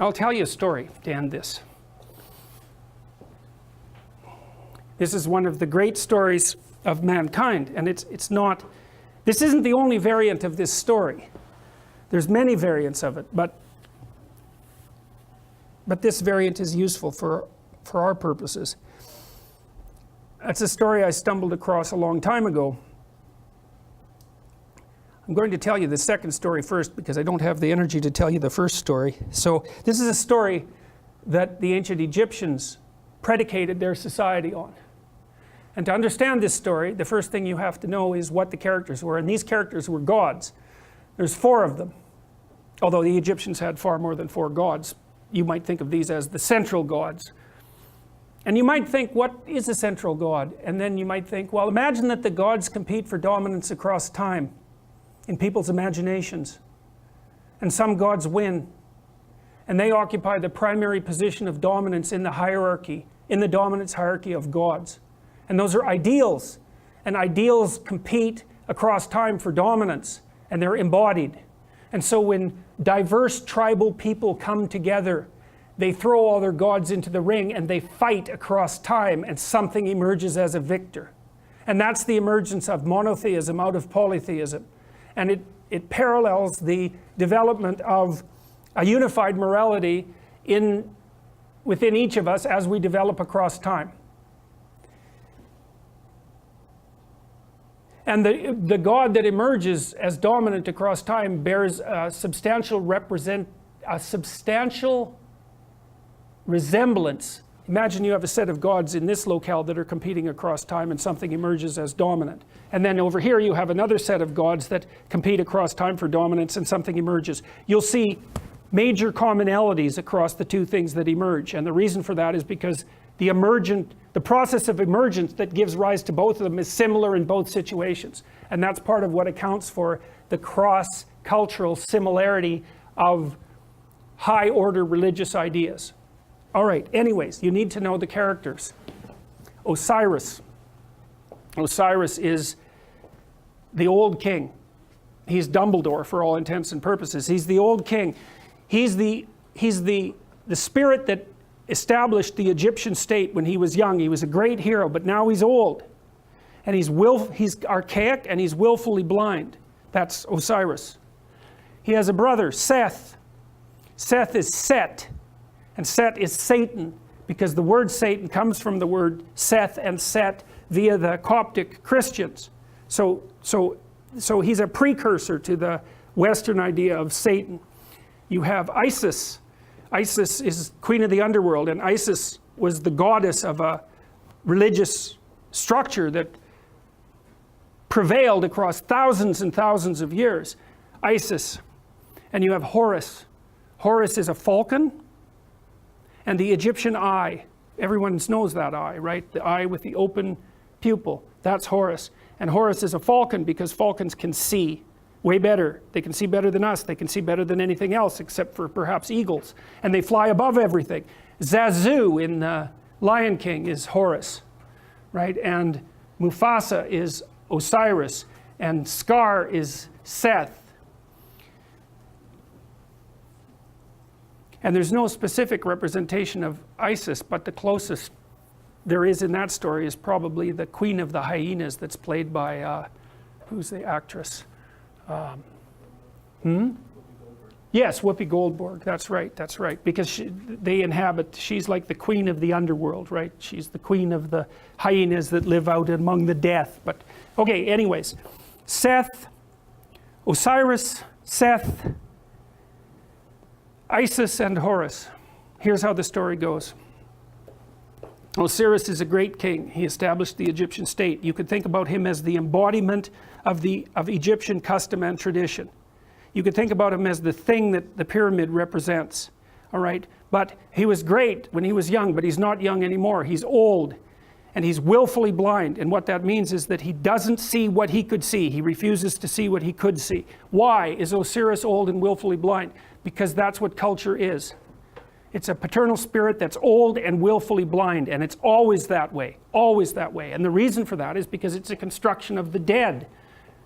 I'll tell you a story to end this. This is one of the great stories of mankind, and it's not, this isn't the only variant of this story. There's many variants of it, but this variant is useful for our purposes. It's a story I stumbled across a long time ago. I'm going to tell you the second story first because I don't have the energy to tell you the first story. So this is a story that the ancient Egyptians predicated their society on. And to understand this story, the first thing you have to know is what the characters were. And these characters were gods. There's 4 of them. Although the Egyptians had far more than 4 gods. You might think of these as the central gods. And you might think, what is a central god? And then you might think, well, imagine that the gods compete for dominance across time in people's imaginations. And some gods win. And they occupy the primary position of dominance in the hierarchy, in the dominance hierarchy of gods. And those are ideals. And ideals compete across time for dominance. And they're embodied. And so when diverse tribal people come together, they throw all their gods into the ring and they fight across time, and something emerges as a victor. And that's the emergence of monotheism out of polytheism. And it parallels the development of a unified morality within each of us as we develop across time. And the God that emerges as dominant across time bears a substantial resemblance. Imagine you have a set of gods in this locale that are competing across time, and something emerges as dominant. And then over here you have another set of gods that compete across time for dominance, and something emerges. You'll see major commonalities across the 2 things that emerge. And the reason for that is because the process of emergence that gives rise to both of them is similar in both situations. And that's part of what accounts for the cross-cultural similarity of high-order religious ideas. All right, anyways, you need to know the characters. Osiris. Osiris is the old king. He's Dumbledore for all intents and purposes. He's the old king. He's the spirit that established the Egyptian state when he was young. He was a great hero, but now he's old. And he's archaic and he's willfully blind. That's Osiris. He has a brother, Seth. Seth is Set. And Set is Satan, because the word Satan comes from the word Seth and Set via the Coptic Christians. So he's a precursor to the Western idea of Satan. You have Isis. Isis is queen of the underworld, and Isis was the goddess of a religious structure that prevailed across thousands and thousands of years. Isis. And you have Horus. Horus is a falcon, and the Egyptian eye. Everyone knows that eye, right? The eye with the open pupil. That's Horus. And Horus is a falcon because falcons can see way better. They can see better than us. They can see better than anything else except for perhaps eagles. And they fly above everything. Zazu in Lion King is Horus, right? And Mufasa is Osiris. And Scar is Seth. And there's no specific representation of Isis, but the closest there is in that story is probably the Queen of the Hyenas that's played by, who's the actress? Yes, Whoopi Goldberg. That's right. Because she's like the queen of the underworld, right? She's the queen of the hyenas that live out among the death. But, okay, anyways. Seth, Osiris, Seth, Isis, and Horus. Here's how the story goes. Osiris is a great king. He established the Egyptian state. You could think about him as the embodiment of Egyptian custom and tradition. You could think about him as the thing that the pyramid represents. All right? But he was great when he was young, but he's not young anymore. He's old, and he's willfully blind. And what that means is that he doesn't see what he could see. He refuses to see what he could see. Why is Osiris old and willfully blind? Because that's what culture is. It's a paternal spirit that's old and willfully blind, and it's always that way, always that way. And the reason for that is because it's a construction of the dead.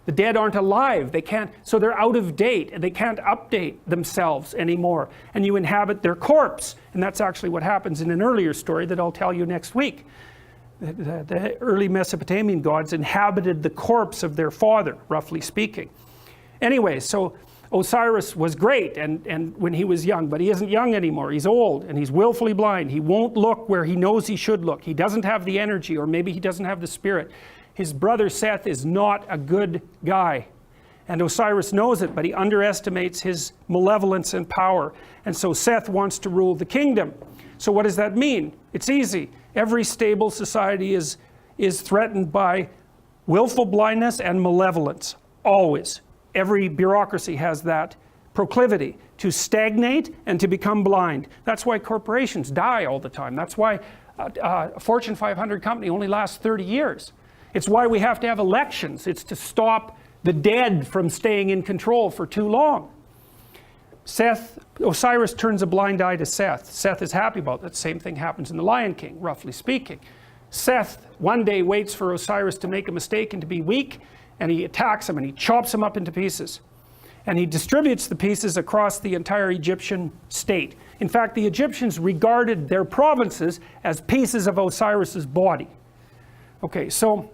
The dead aren't alive. They can't, so they're out of date and they can't update themselves anymore. And you inhabit their corpse. And that's actually what happens in an earlier story that I'll tell you next week. The early Mesopotamian gods inhabited the corpse of their father, roughly speaking. Anyway, so Osiris was great and when he was young, but he isn't young anymore. He's old and he's willfully blind. He won't look where he knows he should look. He doesn't have the energy, or maybe he doesn't have the spirit. His brother Seth is not a good guy. And Osiris knows it, but he underestimates his malevolence and power. And so Seth wants to rule the kingdom. So what does that mean? It's easy. Every stable society is threatened by willful blindness and malevolence. Always. Every bureaucracy has that proclivity to stagnate and to become blind. That's why corporations die all the time. That's why a Fortune 500 company only lasts 30 years. It's why we have to have elections. It's to stop the dead from staying in control for too long. Osiris turns a blind eye to Seth. Seth is happy about that. Same thing happens in The Lion King, roughly speaking. Seth one day waits for Osiris to make a mistake and to be weak, and he attacks him and he chops him up into pieces. And he distributes the pieces across the entire Egyptian state. In fact, the Egyptians regarded their provinces as pieces of Osiris's body. Okay, so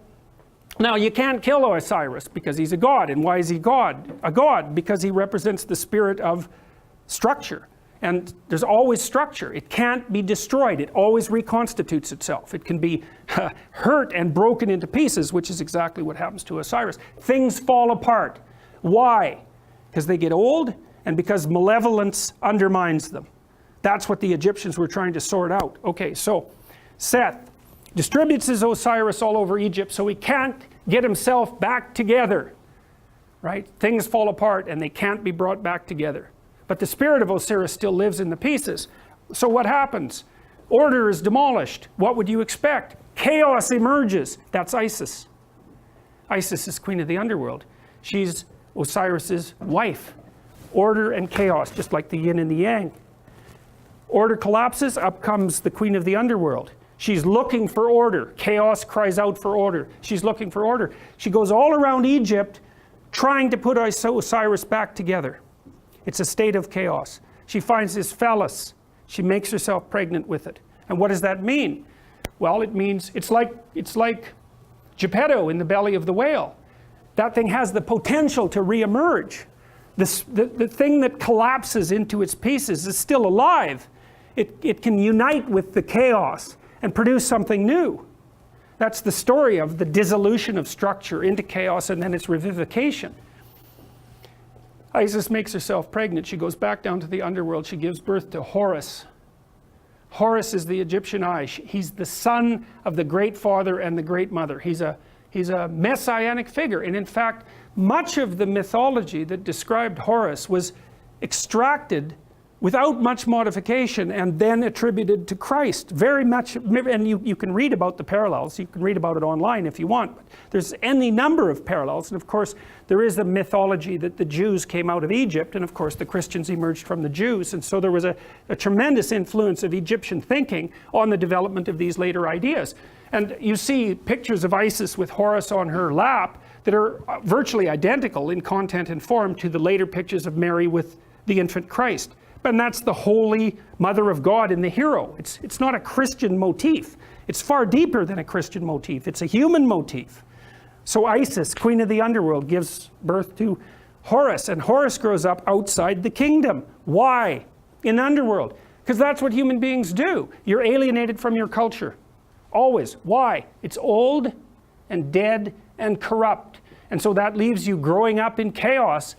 now you can't kill Osiris because he's a god. And why is he god? A god because he represents the spirit of structure. And there's always structure. It can't be destroyed. It always reconstitutes itself. It can be hurt and broken into pieces, which is exactly what happens to Osiris. Things fall apart. Why? Because they get old and because malevolence undermines them. That's what the Egyptians were trying to sort out. Okay, so Seth distributes his Osiris all over Egypt so he can't get himself back together. Right? Things fall apart and they can't be brought back together. But the spirit of Osiris still lives in the pieces. So what happens? Order is demolished. What would you expect? Chaos emerges. That's Isis. Isis is queen of the underworld. She's Osiris's wife. Order and chaos, just like the yin and the yang. Order collapses, up comes the queen of the underworld. She's looking for order. Chaos cries out for order. She's looking for order. She goes all around Egypt trying to put Osiris back together. It's a state of chaos. She finds his phallus. She makes herself pregnant with it. And what does that mean? Well, it means it's like Geppetto in the belly of the whale. That thing has the potential to reemerge. The thing that collapses into its pieces is still alive. It can unite with the chaos and produce something new. That's the story of the dissolution of structure into chaos and then its revivification. Isis makes herself pregnant. She goes back down to the underworld. She gives birth to Horus. Horus is the Egyptian eye. He's the son of the great father and the great mother. He's a messianic figure. And in fact, much of the mythology that described Horus was extracted without much modification and then attributed to Christ. Very much, and you can read about the parallels. You can read about it online if you want. But there's any number of parallels. And of course, there is the mythology that the Jews came out of Egypt. And of course, the Christians emerged from the Jews. And so there was a tremendous influence of Egyptian thinking on the development of these later ideas. And you see pictures of Isis with Horus on her lap that are virtually identical in content and form to the later pictures of Mary with the infant Christ. And that's the holy mother of God in the hero. It's not a Christian motif. It's far deeper than a Christian motif. It's a human motif. So Isis, queen of the underworld, gives birth to Horus, and Horus grows up outside the kingdom. Why? In the underworld. Because that's what human beings do. You're alienated from your culture. Always. Why? It's old and dead and corrupt. And so that leaves you growing up in chaos.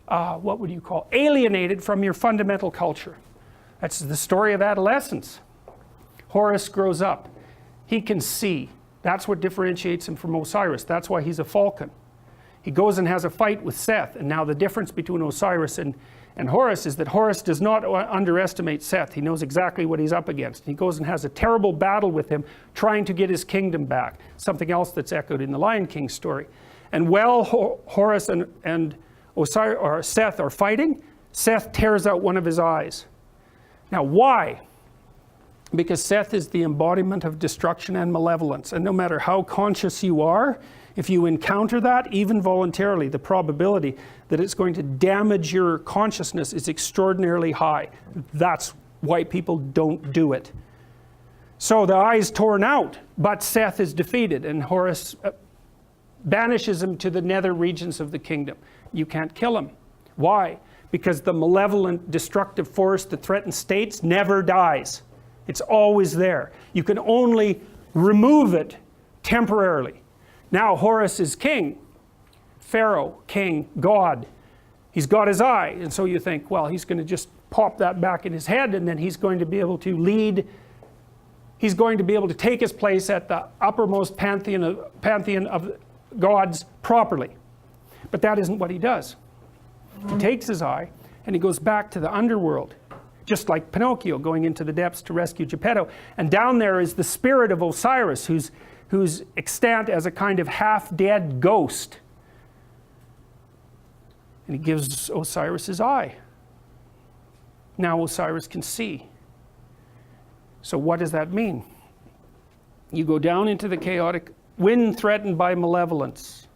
What would you call? Alienated from your fundamental culture. That's the story of adolescence. Horus grows up. He can see. That's what differentiates him from Osiris. That's why he's a falcon. He goes and has a fight with Seth. And now the difference between Osiris and Horus is that Horus does not underestimate Seth. He knows exactly what he's up against. He goes and has a terrible battle with him, trying to get his kingdom back. Something else that's echoed in the Lion King story. And while Horus and Osiris or Seth are fighting, Seth tears out one of his eyes. Now why? Because Seth is the embodiment of destruction and malevolence. And no matter how conscious you are, if you encounter that, even voluntarily, the probability that it's going to damage your consciousness is extraordinarily high. That's why people don't do it. So the eye is torn out, but Seth is defeated, and Horus banishes him to the nether regions of the kingdom. You can't kill him. Why? Because the malevolent, destructive force that threatens states never dies. It's always there. You can only remove it temporarily. Now Horus is king. Pharaoh, king, God. He's got his eye. And so you think, well, he's going to just pop that back in his head, and then he's going to be able to lead. He's going to be able to take his place at the uppermost pantheon of gods properly. But that isn't what he does. He takes his eye and he goes back to the underworld, just like Pinocchio going into the depths to rescue Geppetto. And down there is the spirit of Osiris, who's extant as a kind of half-dead ghost. And he gives Osiris his eye. Now Osiris can see. So what does that mean? You go down into the chaotic, when threatened by malevolence,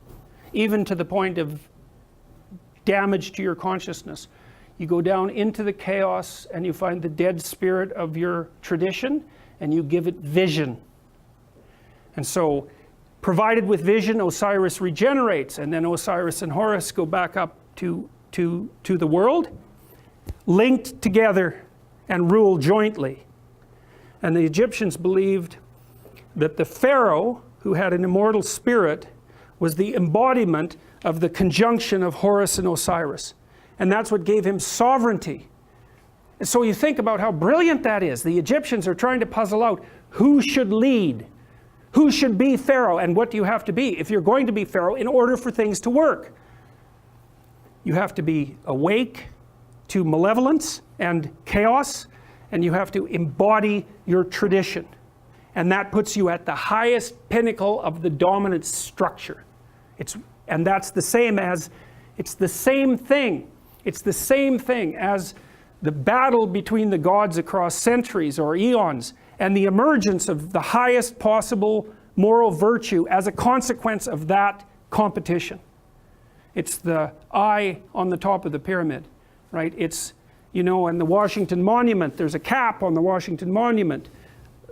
even to the point of damage to your consciousness. You go down into the chaos and you find the dead spirit of your tradition and you give it vision. And so, provided with vision, Osiris regenerates, and then Osiris and Horus go back up to the world, linked together and rule jointly. And the Egyptians believed that the Pharaoh, who had an immortal spirit, was the embodiment of the conjunction of Horus and Osiris. And that's what gave him sovereignty. And so you think about how brilliant that is. The Egyptians are trying to puzzle out who should lead, who should be Pharaoh, and what do you have to be if you're going to be Pharaoh in order for things to work. You have to be awake to malevolence and chaos, and you have to embody your tradition. And that puts you at the highest pinnacle of the dominant structure. And that's the same as, it's the same thing. It's the same thing as the battle between the gods across centuries or eons and the emergence of the highest possible moral virtue as a consequence of that competition. It's the eye on the top of the pyramid, right? It's, you know, in the Washington Monument, there's a cap on the Washington Monument.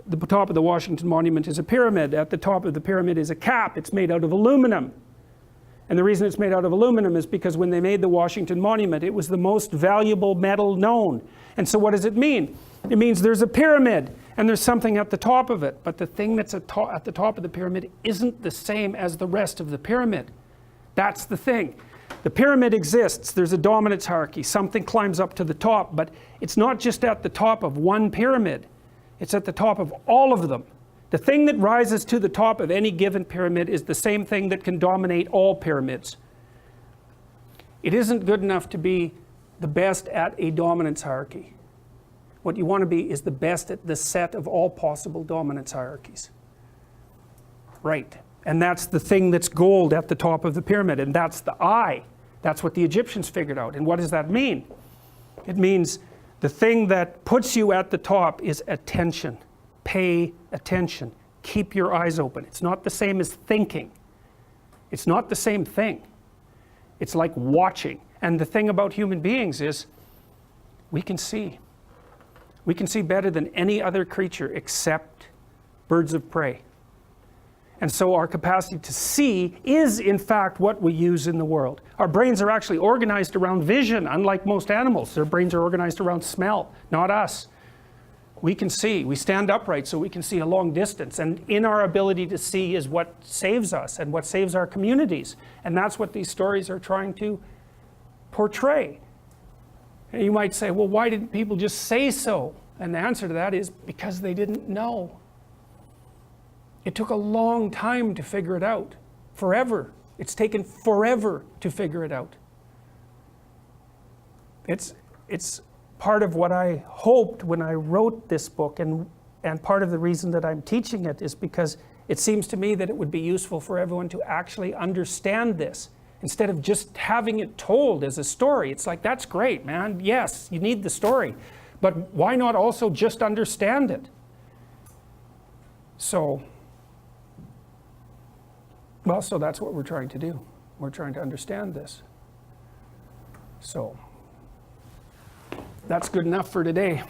The top of the Washington Monument is a pyramid. At the top of the pyramid is a cap. It's made out of aluminum. And the reason it's made out of aluminum is because when they made the Washington Monument, it was the most valuable metal known. And so what does it mean? It means there's a pyramid and there's something at the top of it. But the thing that's at the top of the pyramid isn't the same as the rest of the pyramid. That's the thing. The pyramid exists. There's a dominance hierarchy. Something climbs up to the top. But it's not just at the top of one pyramid. It's at the top of all of them. The thing that rises to the top of any given pyramid is the same thing that can dominate all pyramids. It isn't good enough to be the best at a dominance hierarchy. What you want to be is the best at the set of all possible dominance hierarchies. Right. And that's the thing that's gold at the top of the pyramid, and that's the eye. That's what the Egyptians figured out. And what does that mean? It means the thing that puts you at the top is attention. Pay attention. Keep your eyes open. It's not the same as thinking. It's not the same thing. It's like watching. And the thing about human beings is we can see. We can see better than any other creature except birds of prey. And so our capacity to see is in fact what we use in the world. Our brains are actually organized around vision, unlike most animals. Their brains are organized around smell, not us. We can see. We stand upright so we can see a long distance. And in our ability to see is what saves us and what saves our communities. And that's what these stories are trying to portray. And you might say, well, why didn't people just say so? And the answer to that is because they didn't know. It took a long time to figure it out. Forever. It's taken forever to figure it out. It's part of what I hoped when I wrote this book, and part of the reason that I'm teaching it is because it seems to me that it would be useful for everyone to actually understand this instead of just having it told as a story. It's like, that's great, man. Yes, you need the story. But why not also just understand it? So, well, so that's what we're trying to do. We're trying to understand this. So, that's good enough for today.